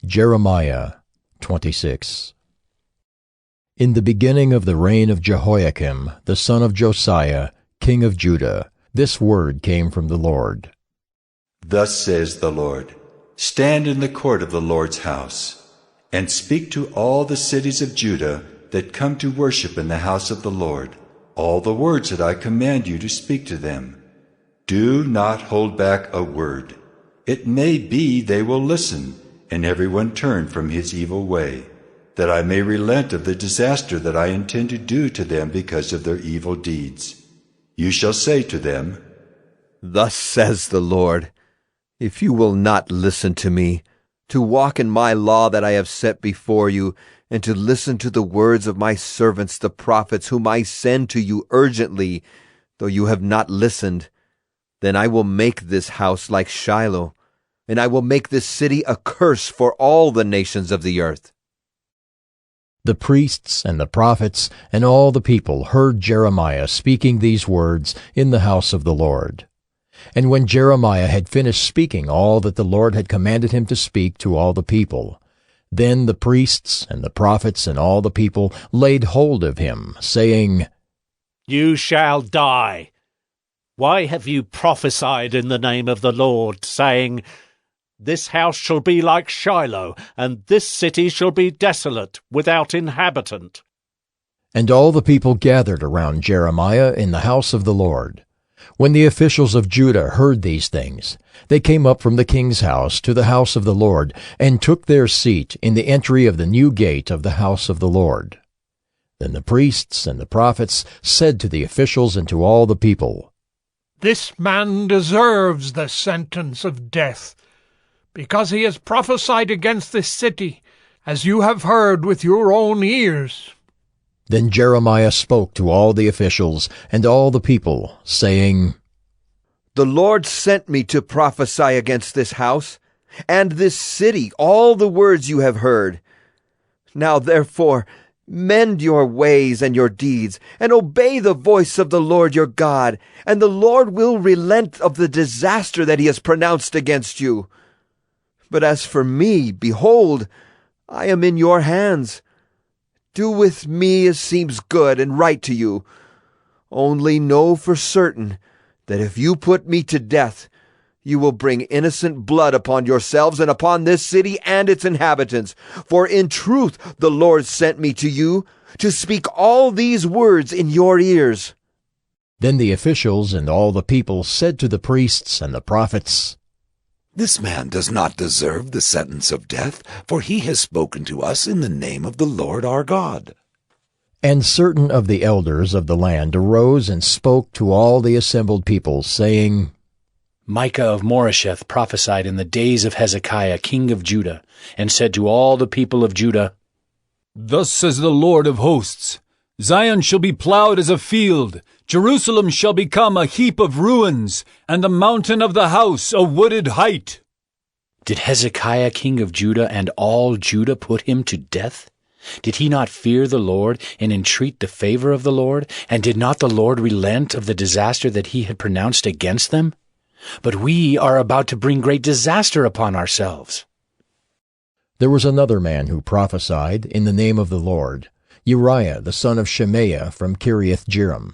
Jeremiah 26. In the beginning of the reign of Jehoiakim, the son of Josiah, king of Judah, this word came from the Lord. Thus says the Lord, stand in the court of the Lord's house, and speak to all the cities of Judah that come to worship in the house of the Lord, all the words that I command you to speak to them. Do not hold back a word. It may be they will listen, and everyone turn from his evil way, that I may relent of the disaster that I intend to do to them because of their evil deeds. You shall say to them, Thus says the Lord, if you will not listen to me, to walk in my law that I have set before you, and to listen to the words of my servants the prophets, whom I send to you urgently, though you have not listened, then I will make this house like Shiloh, and I will make this city a curse for all the nations of the earth. The priests and the prophets and all the people heard Jeremiah speaking these words in the house of the Lord. And when Jeremiah had finished speaking all that the Lord had commanded him to speak to all the people, then the priests and the prophets and all the people laid hold of him, saying, You shall die. Why have you prophesied in the name of the Lord, saying, This house shall be like Shiloh, and this city shall be desolate, without inhabitant? And all the people gathered around Jeremiah in the house of the Lord. When the officials of Judah heard these things, they came up from the king's house to the house of the Lord, and took their seat in the entry of the new gate of the house of the Lord. Then the priests and the prophets said to the officials and to all the people, This man deserves the sentence of death, because he has prophesied against this city, as you have heard with your own ears. Then Jeremiah spoke to all the officials and all the people, saying, The Lord sent me to prophesy against this house and this city all the words you have heard. Now therefore mend your ways and your deeds, and obey the voice of the Lord your God, and the Lord will relent of the disaster that he has pronounced against you. But as for me, behold, I am in your hands. Do with me as seems good and right to you. Only know for certain that if you put me to death, you will bring innocent blood upon yourselves and upon this city and its inhabitants. For in truth the Lord sent me to you to speak all these words in your ears. Then the officials and all the people said to the priests and the prophets, This man does not deserve the sentence of death, for he has spoken to us in the name of the Lord our God. And certain of the elders of the land arose and spoke to all the assembled people, saying, Micah of Moresheth prophesied in the days of Hezekiah, king of Judah, and said to all the people of Judah, Thus says the Lord of hosts, Zion shall be plowed as a field, Jerusalem shall become a heap of ruins, and the mountain of the house a wooded height. Did Hezekiah, king of Judah, and all Judah put him to death? Did he not fear the Lord and entreat the favor of the Lord? And did not the Lord relent of the disaster that he had pronounced against them? But we are about to bring great disaster upon ourselves. There was another man who prophesied in the name of the Lord, Uriah the son of Shemaiah from Kiriath-Jearim.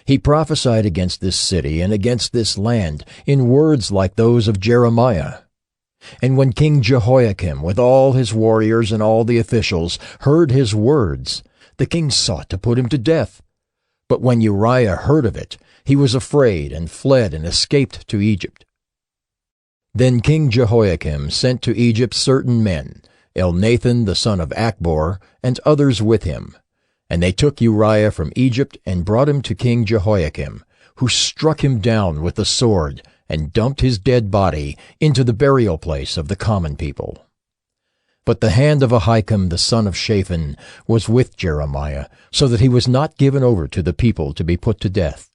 He prophesied against this city and against this land in words like those of Jeremiah. And when King Jehoiakim with all his warriors and all the officials heard his words, the king sought to put him to death. But when Uriah heard of it, he was afraid and fled and escaped to Egypt. Then King Jehoiakim sent to Egypt certain men, Elnathan the son of Achbor, and others with him. And they took Uriah from Egypt and brought him to King Jehoiakim, who struck him down with the sword and dumped his dead body into the burial place of the common people. But the hand of Ahikam the son of Shaphan was with Jeremiah, so that he was not given over to the people to be put to death.